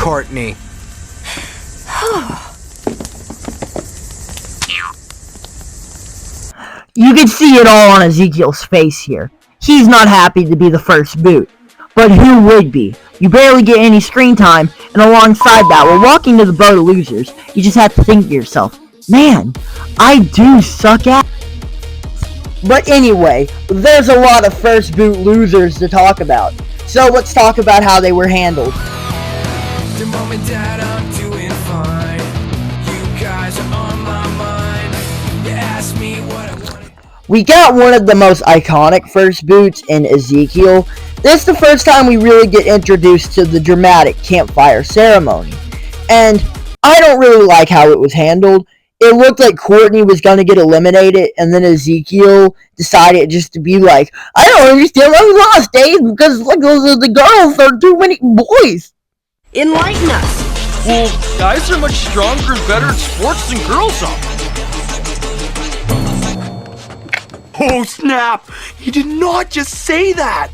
Courtney. You can see it all on Ezekiel's face here. He's not happy to be the first boot. But who would be? You barely get any screen time, and alongside that, while walking to the boat of losers, you just have to think to yourself, man, I do suck at. But anyway, there's a lot of first boot losers to talk about. So let's talk about how they were handled. The mom and dad, I'm doing fine. You guys are on my mind. You asked me what I wanted. We got one of the most iconic first boots in Ezekiel. This is the first time we really get introduced to the dramatic campfire ceremony. And I don't really like how it was handled. It looked like Courtney was going to get eliminated, and then Ezekiel decided just to be like, I don't understand why we lost, Dave, because like those are the girls, there are too many boys. Enlighten us. Well, guys are much stronger and better at sports than girls are. Oh snap! He did not just say that!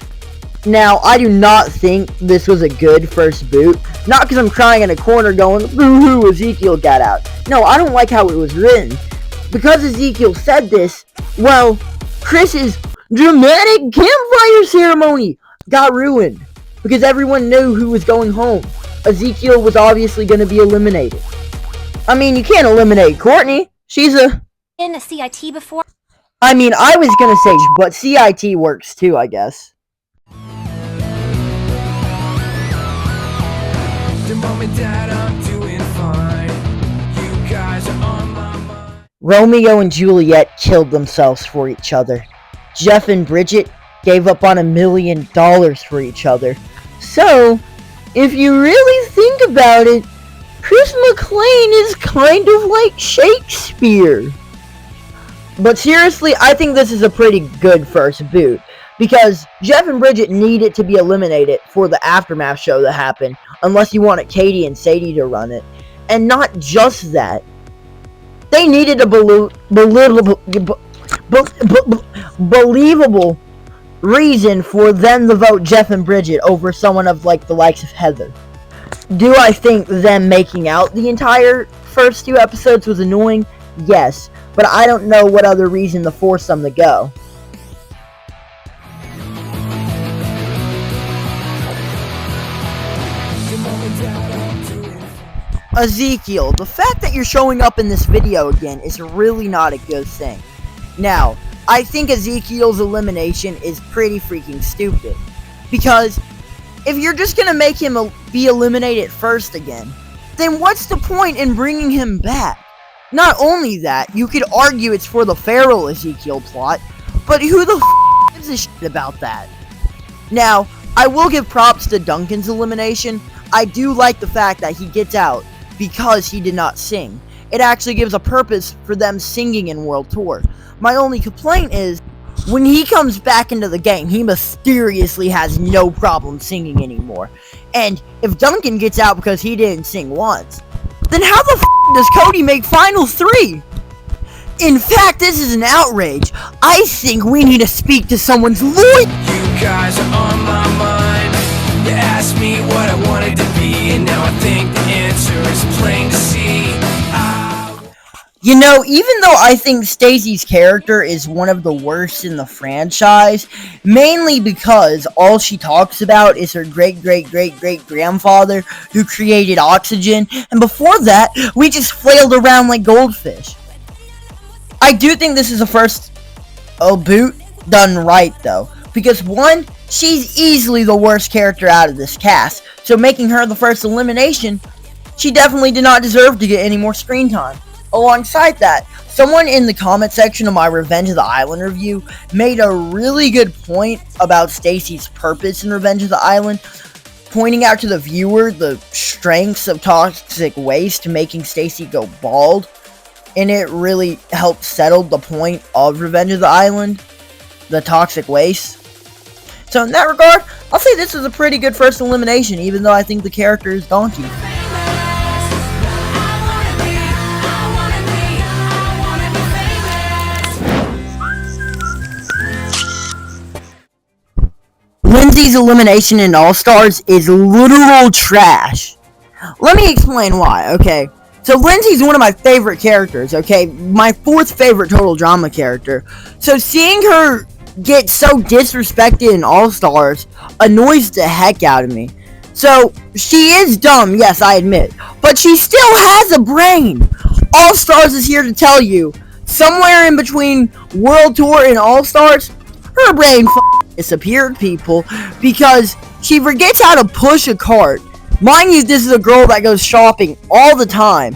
Now, I do not think this was a good first boot. Not because I'm crying in a corner going, boo-hoo, Ezekiel got out. No, I don't like how it was written. Because Ezekiel said this, well, Chris's dramatic campfire ceremony got ruined. Because everyone knew who was going home. Ezekiel was obviously going to be eliminated. I mean, you can't eliminate Courtney. She's in a CIT before? I mean, I was going to say, but CIT works too, I guess. Mom and dad, I'm doing fine. You guys are on my mind. Romeo and Juliet killed themselves for each other. Geoff and Bridgette gave up on $1 million for each other. So, if you really think about it, Chris McClain is kind of like Shakespeare. But seriously, I think this is a pretty good first boot. Because Geoff and Bridgette needed to be eliminated for the Aftermath show to happen, unless you wanted Katie and Sadie to run it. And not just that. They needed a believable reason for them to vote Geoff and Bridgette over someone of like the likes of Heather. Do I think them making out the entire first 2 episodes was annoying? Yes. But I don't know what other reason to force them to go. Ezekiel, the fact that you're showing up in this video again is really not a good thing. Now, I think Ezekiel's elimination is pretty freaking stupid. Because, if you're just gonna make him be eliminated first again, then what's the point in bringing him back? Not only that, you could argue it's for the feral Ezekiel plot, but who the f*** gives a shit about that? Now, I will give props to Duncan's elimination. I do like the fact that he gets out because he did not sing. It actually gives a purpose for them singing in World Tour. My only complaint is, when he comes back into the game, he mysteriously has no problem singing anymore. And if Duncan gets out because he didn't sing once, then how the f*** does Cody make Final 3? In fact, this is an outrage. I think we need to speak to someone's lawyer. You guys are on my mind. You asked me what I wanted to be, and now I think the answer is plain to see. You know, even though I think Staci's character is one of the worst in the franchise, mainly because all she talks about is her great-great-great-great-grandfather who created oxygen, and before that, we just flailed around like goldfish. I do think this is a first boot done right, though, because one, she's easily the worst character out of this cast, so making her the first elimination, she definitely did not deserve to get any more screen time. Alongside that, someone in the comment section of my Revenge of the Island review made a really good point about Staci's purpose in Revenge of the Island, pointing out to the viewer the strengths of toxic waste making Staci go bald, and it really helped settle the point of Revenge of the Island, the toxic waste. So in that regard, I'll say this is a pretty good first elimination, even though I think the character is donkey. Lindsay's elimination in All-Stars is literal trash. Let me explain why, okay? So Lindsay's one of my favorite characters, okay? My fourth favorite total drama character. So seeing her get so disrespected in All-Stars annoys the heck out of me. So, she is dumb, yes, I admit. But she still has a brain! All-Stars is here to tell you, somewhere in between World Tour and All-Stars, her brain disappeared, people, because she forgets how to push a cart. Mind you, this is a girl that goes shopping all the time.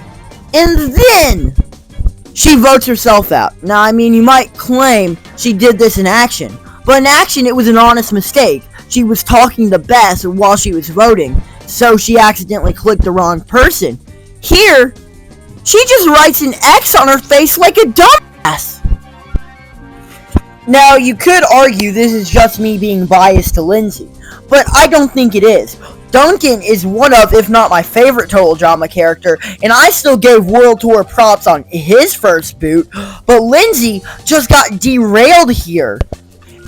And then, she votes herself out. Now, I mean, you might claim she did this in action, but in action, it was an honest mistake. She was talking to Bess while she was voting, so she accidentally clicked the wrong person. Here, she just writes an X on her face like a dumbass. Now, you could argue this is just me being biased to Lindsay, but I don't think it is. Duncan is one of, if not my favorite total drama character, and I still gave World Tour props on his first boot, but Lindsay just got derailed here.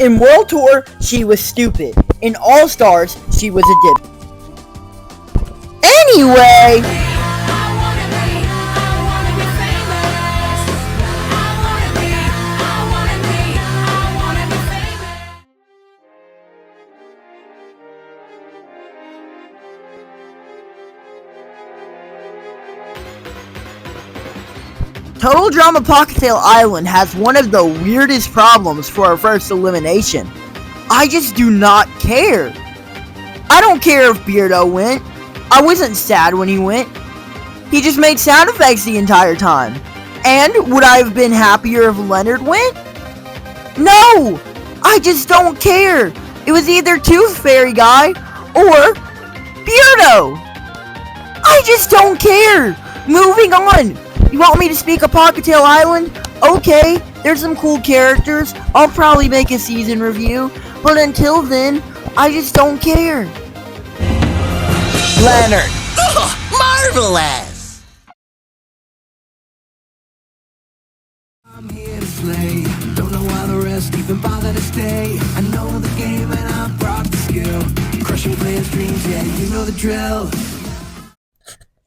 In World Tour, she was stupid. In All-Stars, she was a dip. Anyway... Total Drama Pocketail Island has one of the weirdest problems for our first elimination. I just do not care. I don't care if Beardo went. I wasn't sad when he went. He just made sound effects the entire time. And would I have been happier if Leonard went? No! I just don't care. It was either Tooth Fairy guy or Beardo. I just don't care. Moving on. You want me to speak of Pocketail Island? Okay, there's some cool characters. I'll probably make a season review. But until then, I just don't care. Leonard. Oh, marvelous! I'm here to slay. Don't know why the rest even bother to stay. I know the game and I brought the skill. Crushing players' dreams, yeah, you know the drill.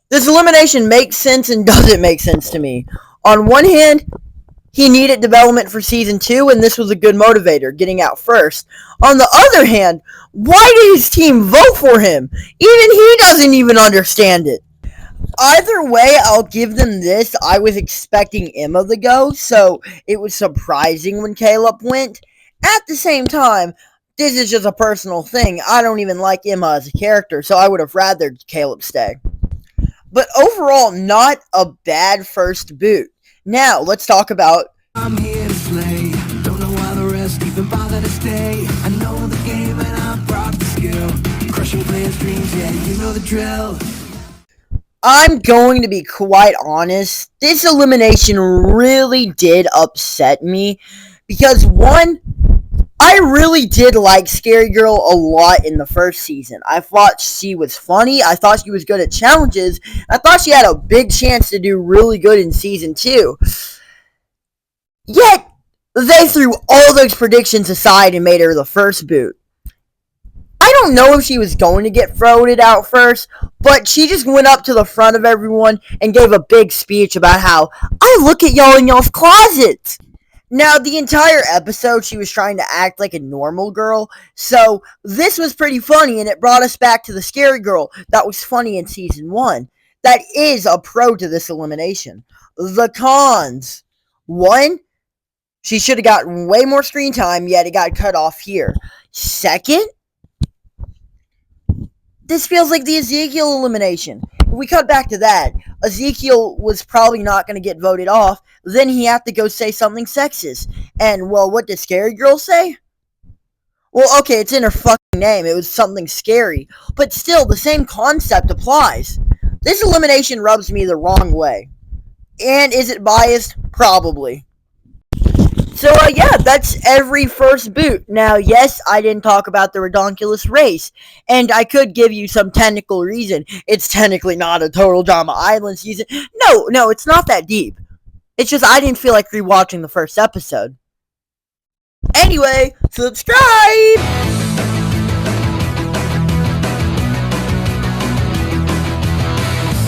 This elimination makes sense and doesn't make sense to me. On one hand, he needed development for Season 2, and this was a good motivator, getting out first. On the other hand, why did his team vote for him? Even he doesn't even understand it. Either way, I'll give them this. I was expecting Emma to go, so it was surprising when Caleb went. At the same time, this is just a personal thing. I don't even like Emma as a character, so I would have rather Caleb stay. But overall, not a bad first boot. Now, let's talk about... I'm here to slay. Don't know why the rest even bother to stay. I know the game and I brought the skill. Crushing players' dreams, yeah, you know the drill. I'm going to be quite honest. This elimination really did upset me. Because, one... I really did like Scary Girl a lot in the first season. I thought she was funny. I thought she was good at challenges. I thought she had a big chance to do really good in Season 2. Yet, they threw all those predictions aside and made her the first boot. I don't know if she was going to get voted out first, but she just went up to the front of everyone and gave a big speech about how, I look at y'all in y'all's closets. Now, the entire episode, she was trying to act like a normal girl, so this was pretty funny, and it brought us back to the Scary Girl that was funny in Season 1. That is a pro to this elimination. The cons. 1, she should have gotten way more screen time, yet it got cut off here. Second, this feels like the Ezekiel elimination. If we cut back to that, Ezekiel was probably not going to get voted off. Then he had to go say something sexist. And, well, what did Scary Girl say? Well, okay, it's in her fucking name. It was something scary. But still, the same concept applies. This elimination rubs me the wrong way. And is it biased? Probably. So, yeah, that's every first boot. Now, yes, I didn't talk about the redonkulous race, and I could give you some technical reason. It's technically not a Total Drama Island season. No, it's not that deep. It's just I didn't feel like rewatching the first episode. Anyway, subscribe!